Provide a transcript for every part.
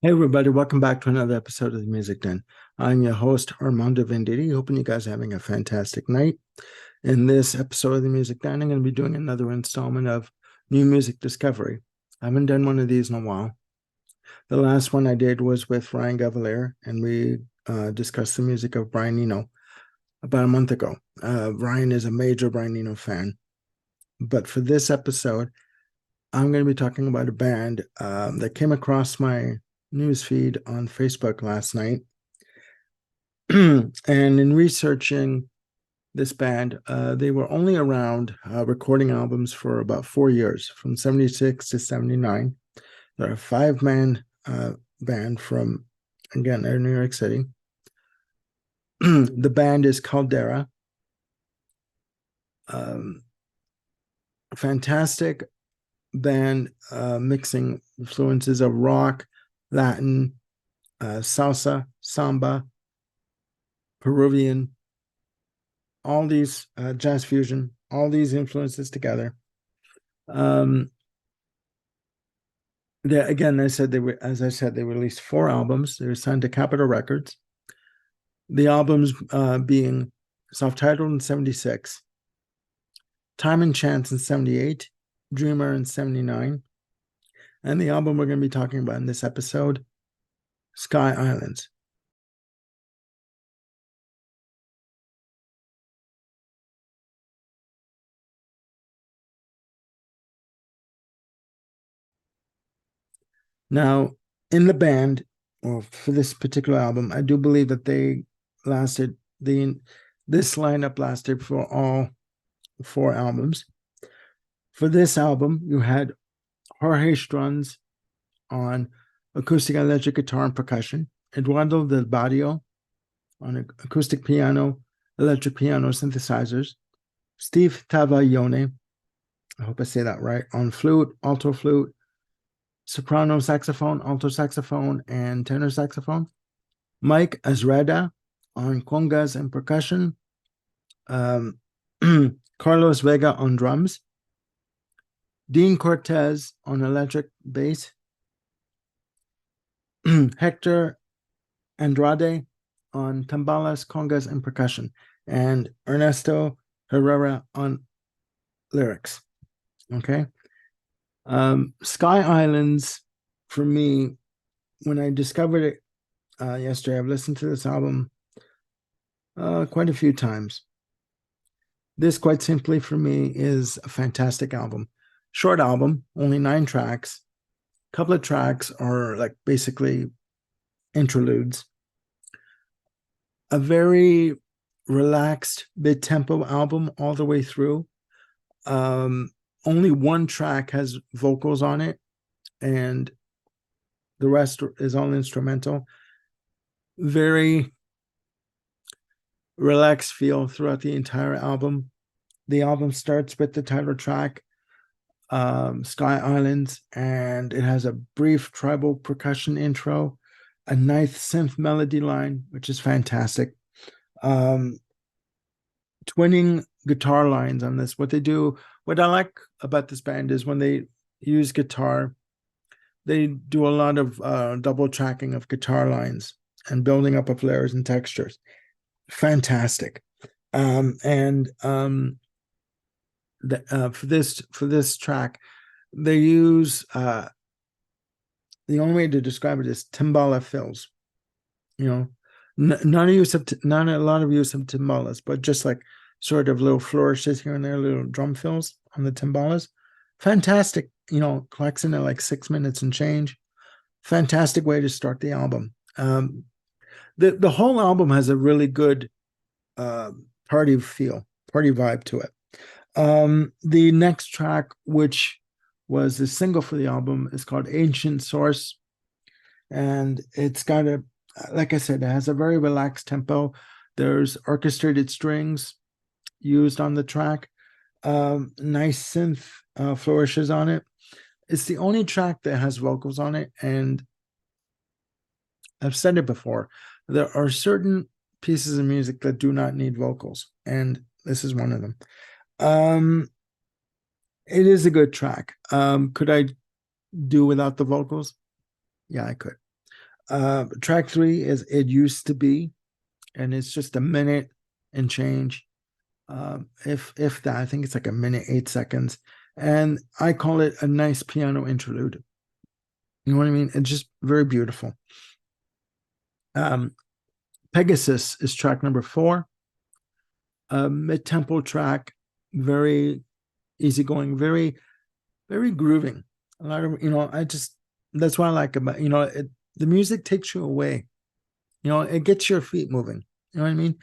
Hey everybody, welcome back to another episode of the Music Den. I'm your host Armando Venditti, hoping you guys are having a fantastic night. In this episode of the Music Den, I'm going to be doing another installment of New Music Discovery. I haven't done one of these in a while. The last one I did was with Ryan Gavalier, and we discussed the music of Brian Eno about a month ago. Ryan is a major Brian Eno fan. But for this episode, I'm going to be talking about a band that came across my newsfeed on Facebook last night. And in researching this band, they were only around recording albums for about 4 years, from 76 to 79. They're a five-man band from, again, they're New York City. The band is Caldera. Fantastic band, mixing influences of rock, Latin, salsa, samba, Peruvian, all these jazz fusion, all these influences together. Again, as I said, they released 4 albums. They were signed to Capitol Records. The albums being Self-Titled in 76, Time and Chance in 78, Dreamer in 79, and the album we're going to be talking about in this episode, Sky Islands. Now, in the band, or for this particular album, I do believe that this lineup lasted for all 4 albums. For this album, you had Jorge Struns on acoustic electric guitar and percussion, Eduardo Del Barrio on acoustic piano, electric piano synthesizers, Steve Tavaglione, I hope I say that right, on flute, alto flute, soprano saxophone, alto saxophone, and tenor saxophone, Mike Azreda on congas and percussion, Carlos Vega on drums, Dean Cortez on electric bass, Hector Andrade on timbales, congas, and percussion, and Ernesto Herrera on lyrics. Okay. Sky Islands, for me, when I discovered it yesterday, I've listened to this album quite a few times. This, quite simply, for me, is a fantastic album. Short album, only 9 tracks. A couple of tracks are like basically interludes. A very relaxed mid-tempo album all the way through. Only 1 track has vocals on it, and the rest is all instrumental. Very relaxed feel throughout the entire album. The album starts with the title track, Sky Islands, and it has a brief tribal percussion intro, a nice synth melody line, which is fantastic. Twinning guitar lines on this. What I like about this band is when they use guitar, they do a lot of double tracking of guitar lines and building up of layers and textures. Fantastic. For this track, they use the only way to describe it is timbala fills. You know, not a lot of use of timbales, but just like sort of little flourishes here and there, little drum fills on the timbales. Fantastic. Collects in at like 6 minutes and change. Fantastic way to start the album. The whole album has a really good party vibe to it. The next track, which was the single for the album, is called Ancient Source. And it's got like I said, it has a very relaxed tempo. There's orchestrated strings used on the track. Nice synth flourishes on it. It's the only track that has vocals on it. And I've said it before, there are certain pieces of music that do not need vocals, and this is one of them. It is a good track. Could I do without the vocals? Yeah, I could. Track 3 is It Used to Be, and it's just a minute and change. If that, I think it's like a minute 8 seconds, and I call it a nice piano interlude. You know what I mean? It's just very beautiful. Pegasus is track number 4, a mid-tempo track, very easygoing, very grooving. A lot of, that's what I like about, the music takes you away. It gets your feet moving. You know what I mean?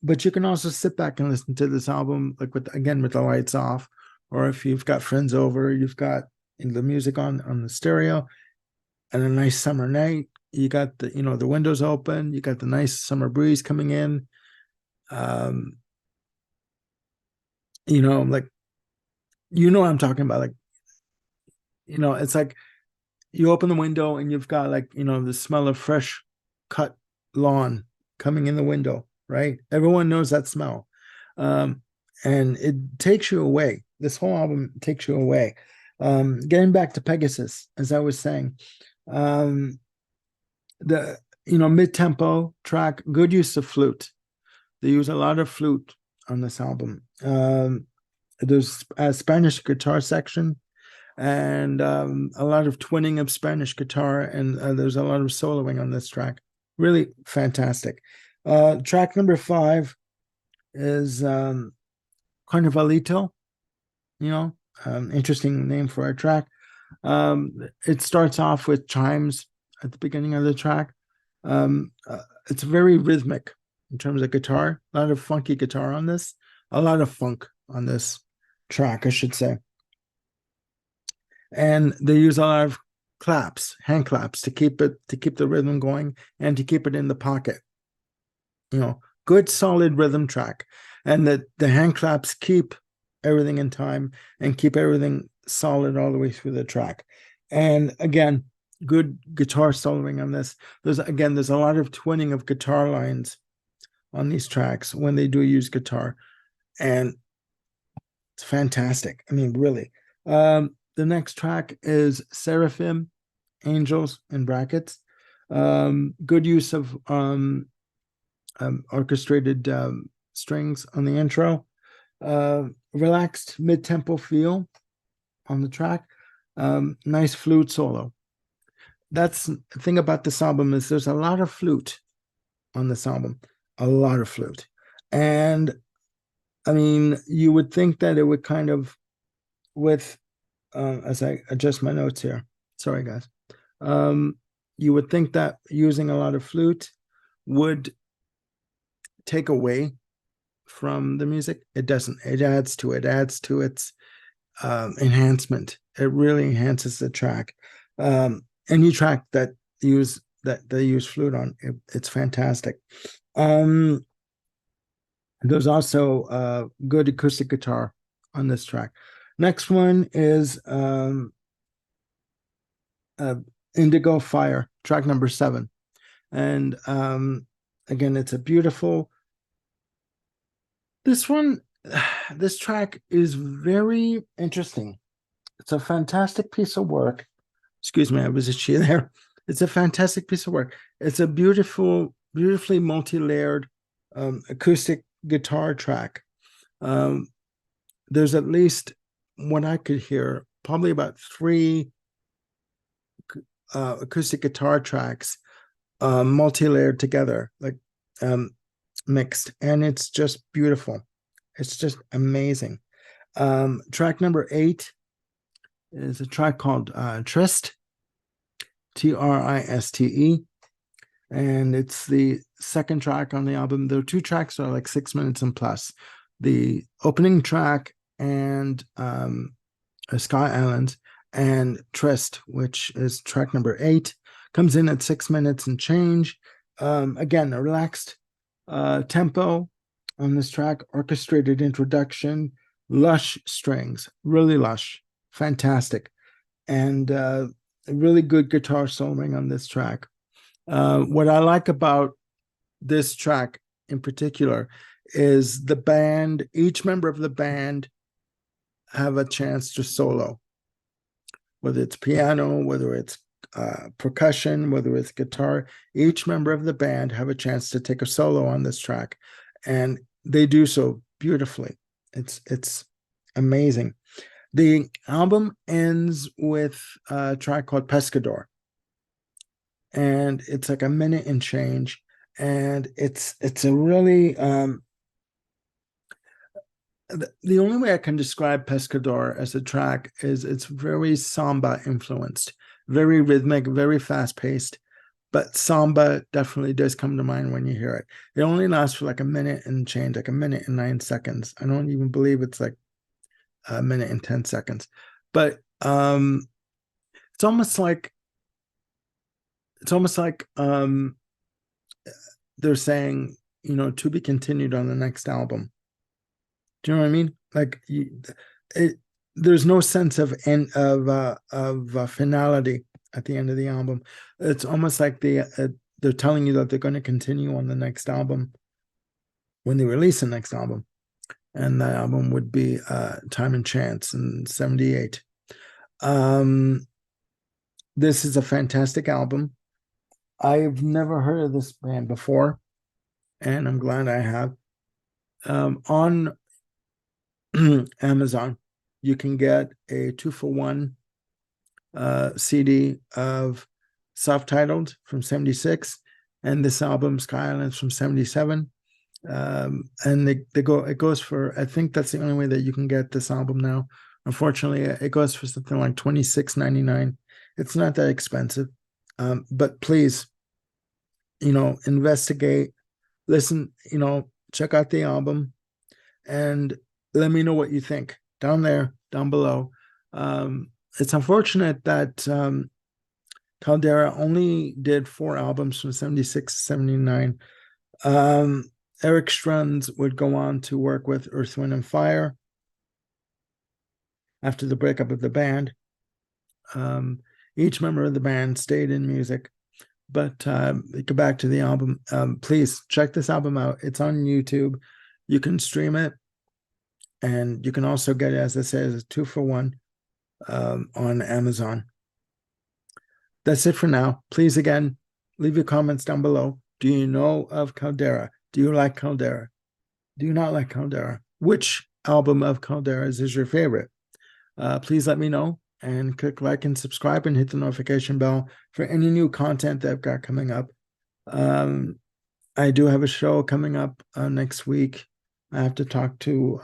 But you can also sit back and listen to this album, like with the lights off, or if you've got friends over, you've got the music on the stereo, and a nice summer night. You got the windows open, you got the nice summer breeze coming in. Like what I'm talking about. Like, it's like you open the window and you've got like, the smell of fresh cut lawn coming in the window, right? Everyone knows that smell. And it takes you away. This whole album takes you away. Getting back to Pegasus, as I was saying, the mid-tempo track, good use of flute. They use a lot of flute on this album. There's a Spanish guitar section, and a lot of twinning of Spanish guitar, and there's a lot of soloing on this track. Really fantastic. Track number 5 is Carnavalito. Interesting name for a track. It starts off with chimes at the beginning of the track. It's very rhythmic in terms of guitar. A lot of funky guitar on this. A lot of funk on this track, I should say. And they use a lot of claps, hand claps, to keep the rhythm going and to keep it in the pocket. Good solid rhythm track, and the hand claps keep everything in time and keep everything solid all the way through the track. And again, good guitar soloing on this. There's a lot of twinning of guitar lines on these tracks when they do use guitar, and it's fantastic. I mean, really. The next track is Seraphim, Angels in brackets. Good use of orchestrated strings on the intro. Relaxed mid-tempo feel on the track. Nice flute solo. That's the thing about this album, is there's a lot of flute on this album. A lot of flute. And I mean, you would think that it would kind of, with as I adjust my notes here, sorry guys, you would think that using a lot of flute would take away from the music. It doesn't. It adds to its enhancement. It really enhances the track. Any track that they use flute on, it's fantastic. There's also good acoustic guitar on this track. Next one is Indigo Fire, track number 7. And again, it's a beautiful. This track is very interesting. It's a fantastic piece of work. Excuse me, I was itchy there. It's a fantastic piece of work. It's a beautifully multi-layered acoustic guitar track. There's at least, what I could hear, probably about 3 acoustic guitar tracks multi-layered together, like mixed, and it's just beautiful. It's just amazing. Track number 8 is a track called Triste, Triste, and it's the second track on the album. There are 2 tracks that are like 6 minutes and plus. The opening track and Sky Islands, and Triste, which is track number 8, comes in at 6 minutes and change. Again, a relaxed tempo on this track, orchestrated introduction, lush strings, really lush, fantastic, and really good guitar soloing on this track. What I like about this track in particular is the band, each member of the band have a chance to solo, whether it's piano, whether it's percussion, whether it's guitar, each member of the band have a chance to take a solo on this track, and they do so beautifully. It's amazing. The album ends with a track called Pescador, and it's like a minute and change, and it's a really the only way I can describe Pescador as a track is it's very samba influenced, very rhythmic, very fast paced. But samba definitely does come to mind when you hear it. It only lasts for like a minute and change, like a minute and 9 seconds. I don't even believe it's like a minute and 10 seconds. But it's almost like they're saying, to be continued on the next album. Do you know what I mean? Like there's no sense of finality at the end of the album. It's almost like they're telling you that they're going to continue on the next album when they release the next album, and that album would be Time and Chance in '78. This is a fantastic album. I've never heard of this band before, and I'm glad I have. On Amazon, you can get a 2-for-1 CD of Self-Titled from '76, and this album Sky Islands from '77. And it goes for, I think that's the only way that you can get this album now. Unfortunately, it goes for something like $26.99. It's not that expensive. But please, investigate, listen, check out the album, and let me know what you think down below. It's unfortunate that Caldera only did 4 albums from '76 to '79. Eric Strunz would go on to work with Earth, Wind, and Fire after the breakup of the band. Each member of the band stayed in music. But go back to the album. Please check this album out. It's on YouTube. You can stream it, and you can also get it, as I said, as a 2-for-1 on Amazon. That's it for now. Please, again, leave your comments down below. Do you know of Caldera? Do you like Caldera? Do you not like Caldera? Which album of Caldera's is your favorite? Please let me know, and click like and subscribe and hit the notification bell for any new content that I've got coming up. I do have a show coming up next week. I have to talk to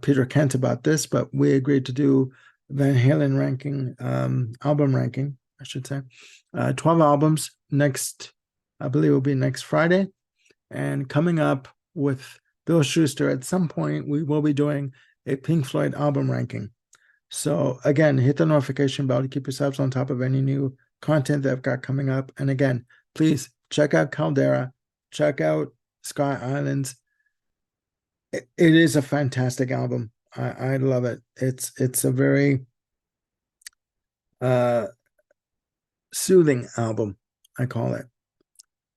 Peter Kent about this, but we agreed to do Van Halen ranking, album ranking, I should say. 12 albums I believe will be next Friday. And coming up with Bill Schuster, at some point, we will be doing a Pink Floyd album ranking. So again, hit the notification bell to keep yourselves on top of any new content that I've got coming up. And again, please check out Caldera, check out Sky Islands. It is a fantastic album. I love it. It's a very soothing album, I call it.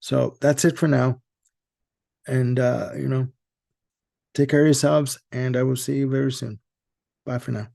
So that's it for now. And take care of yourselves, and I will see you very soon. Bye for now.